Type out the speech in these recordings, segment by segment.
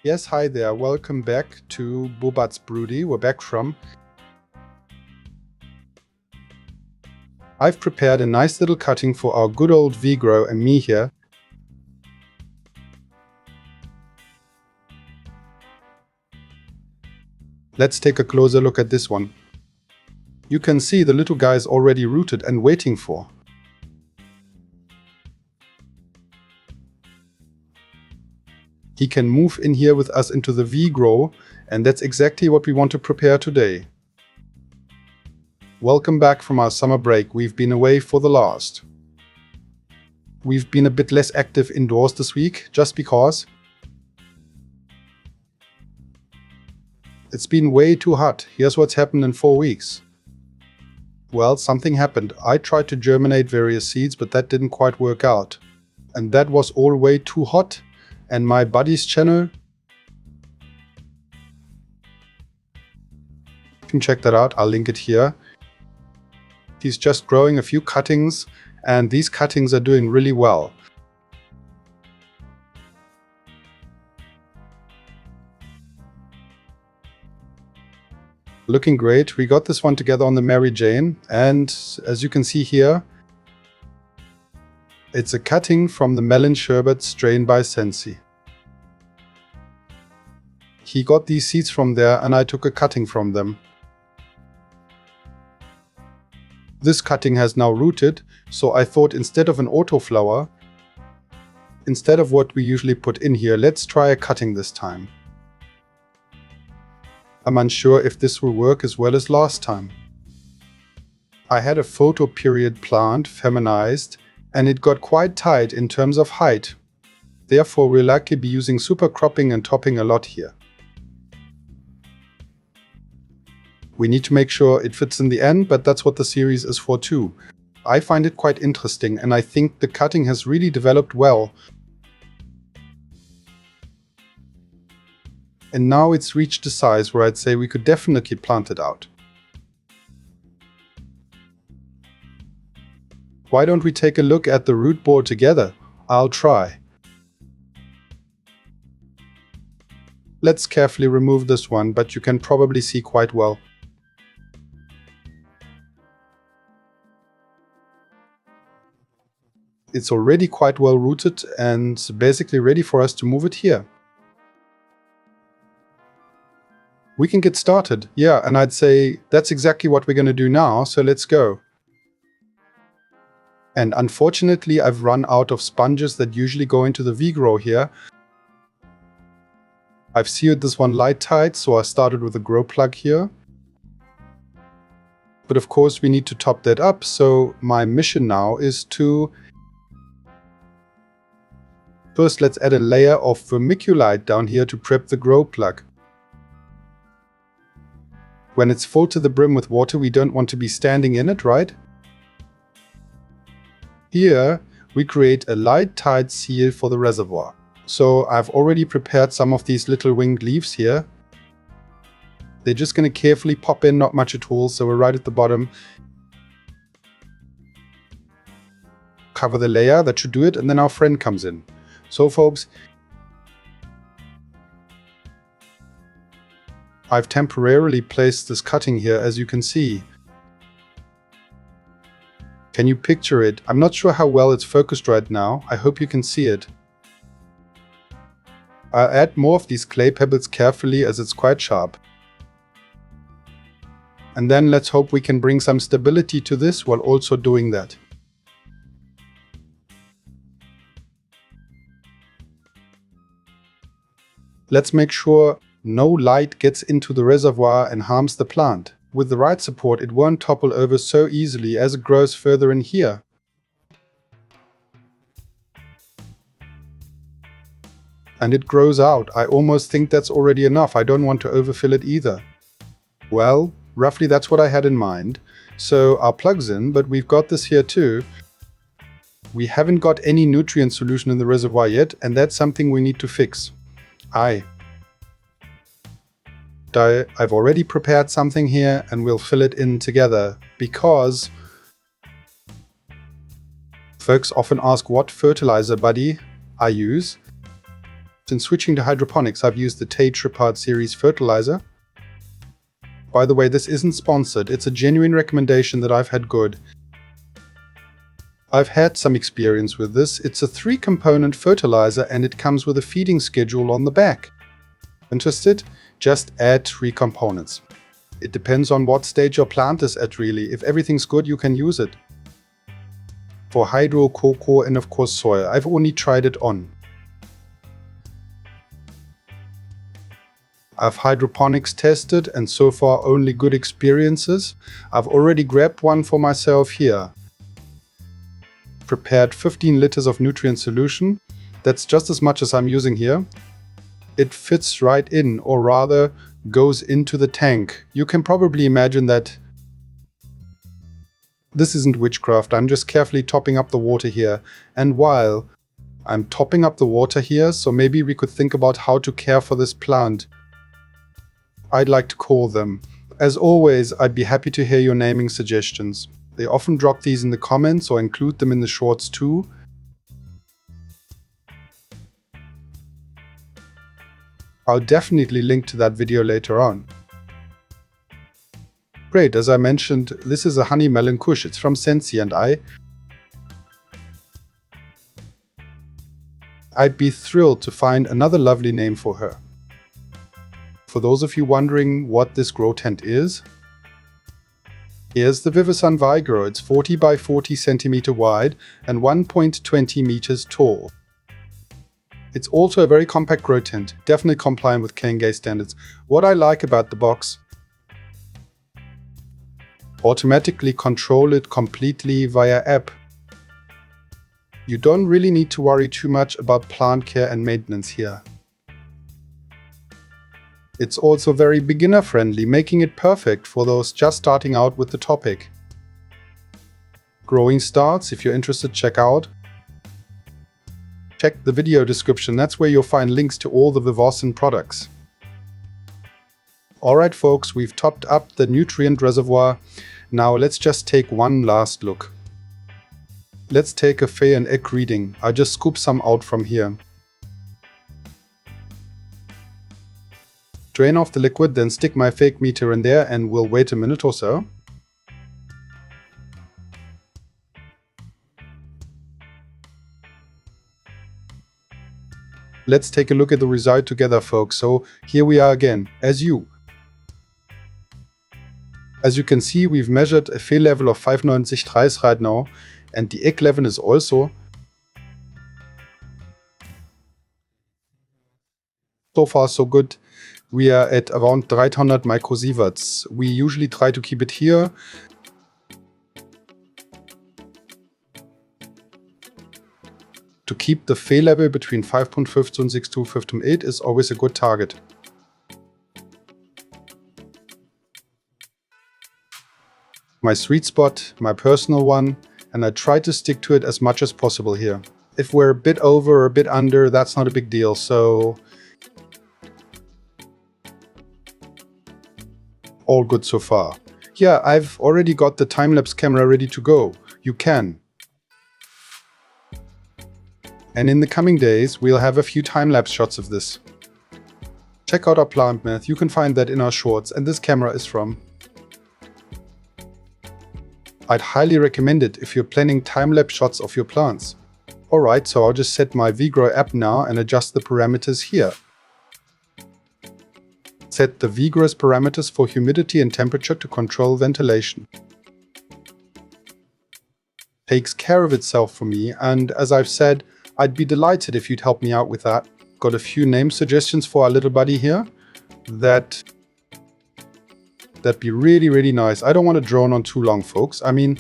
Yes, hi there. Welcome back to Brudi. We're back from. I've prepared a nice little cutting for our good old VGrow and me here. Let's take a closer look at this one. You can see the little guy is already rooted and waiting for. He can move in here with us into the VGrow, and that's exactly what we want to prepare today. Welcome back from our summer break. We've been away for the last. We've been a bit less active indoors this week, just because it's been way too hot. Here's what's happened in 4 weeks. Well, something happened. I tried to germinate various seeds, but that didn't quite work out. And that was all way too hot. And my buddy's channel, you can check that out, I'll link it here. He's just growing a few cuttings, and these cuttings are doing really well. Looking great. We got this one together on the Mary Jane, and as you can see here, it's a cutting from the Melon Sherbert strain by Sensi. He got these seeds from there and I took a cutting from them. This cutting has now rooted, so I thought instead of an autoflower, instead of what we usually put in here, let's try a cutting this time. I'm unsure if this will work as well as last time. I had a photo period plant, feminized, and it got quite tight in terms of height. Therefore, we'll likely be using super cropping and topping a lot here. We need to make sure it fits in the end, but that's what the series is for too. I find it quite interesting, and I think the cutting has really developed well. And now it's reached a size where I'd say we could definitely plant it out. Why don't we take a look at the root ball together? I'll try. Let's carefully remove this one, but you can probably see quite well. It's already quite well rooted and basically ready for us to move it here. We can get started. Yeah, and I'd say that's exactly what we're going to do now, so let's go. And unfortunately, I've run out of sponges that usually go into the VGrow here. I've sealed this one light tight, so I started with a grow plug here. But of course, we need to top that up, so my mission now is to first let's add a layer of vermiculite down here to prep the grow plug. When it's full to the brim with water, we don't want to be standing in it, right? Here, we create a light tight seal for the reservoir. So I've already prepared some of these little winged leaves here. They're just going to carefully pop in, not much at all, so we're right at the bottom. Cover the layer, that should do it, and then our friend comes in. So folks, I've temporarily placed this cutting here, as you can see. Can you picture it? I'm not sure how well it's focused right now. I hope you can see it. I'll add more of these clay pebbles carefully as it's quite sharp. And then let's hope we can bring some stability to this while also doing that. Let's make sure no light gets into the reservoir and harms the plant. With the right support, it won't topple over so easily as it grows further in here. And it grows out. I almost think that's already enough. I don't want to overfill it either. Well, roughly that's what I had in mind. So our plug's in, but we've got this here too. We haven't got any nutrient solution in the reservoir yet, and that's something we need to fix. I've already prepared something here and we'll fill it in together, because folks often ask what fertilizer buddy I use. Since switching to hydroponics, I've used the Sherbert series fertilizer. By the way, this isn't sponsored, it's a genuine recommendation that I've had good. I've had some experience with this. It's a 3-component fertilizer and it comes with a feeding schedule on the back. Interested? Just add 3 components. It depends on what stage your plant is at really. If everything's good, you can use it. For hydro, cocoa and of course soil. I've only tried it on. I've hydroponics tested and so far only good experiences. I've already grabbed one for myself here. Prepared 15 liters of nutrient solution. That's just as much as I'm using here. It fits right in, or rather goes into the tank. You can probably imagine that this isn't witchcraft. I'm just carefully topping up the water here. And while I'm topping up the water here, so maybe we could think about how to care for this plant. I'd like to call them. As always, I'd be happy to hear your naming suggestions. They often drop these in the comments or include them in the shorts too. I'll definitely link to that video later on. Great, as I mentioned, this is a honey melon kush. It's from Sensi and I'd be thrilled to find another lovely name for her. For those of you wondering what this grow tent is, here's the VGrow. It's 40 by 40 centimeter wide and 1.20 meters tall. It's also a very compact grow tent, definitely compliant with K&G standards. What I like about the box, automatically control it completely via app. You don't really need to worry too much about plant care and maintenance here. It's also very beginner friendly, making it perfect for those just starting out with the topic. Growing starts, if you're interested, check the video description. That's where you'll find links to all the VGrow products. Alright folks, we've topped up the nutrient reservoir. Now let's just take one last look. Let's take a Fay and egg reading. I just scooped some out from here. Drain off the liquid, then stick my fake meter in there and we'll wait a minute or so. Let's take a look at the result together, folks. So here we are again, as you can see, we've measured a Fay level of 95.30 right now, and the egg level is also so far so good. We are at around 300 microsieverts. We usually try to keep it here. To keep the Fay level between 5.15 and 6.2, 5.8 is always a good target. My sweet spot, my personal one, and I try to stick to it as much as possible here. If we're a bit over or a bit under, that's not a big deal, so all good so far. Yeah, I've already got the time-lapse camera ready to go. You can. And in the coming days, we'll have a few time-lapse shots of this. Check out our plant math. You can find that in our shorts, and this camera is from. I'd highly recommend it if you're planning time-lapse shots of your plants. Alright, so I'll just set my VGrow app now and adjust the parameters here. Set the VGrow's parameters for humidity and temperature to control ventilation. Takes care of itself for me, and as I've said, I'd be delighted if you'd help me out with that. Got a few name suggestions for our little buddy here. That'd be really nice. I don't want to drone on too long, folks. I mean,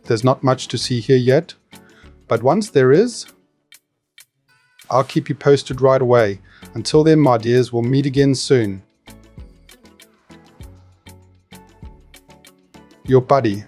there's not much to see here yet, but once there is, I'll keep you posted right away. Until then, my dears, we'll meet again soon. Your buddy.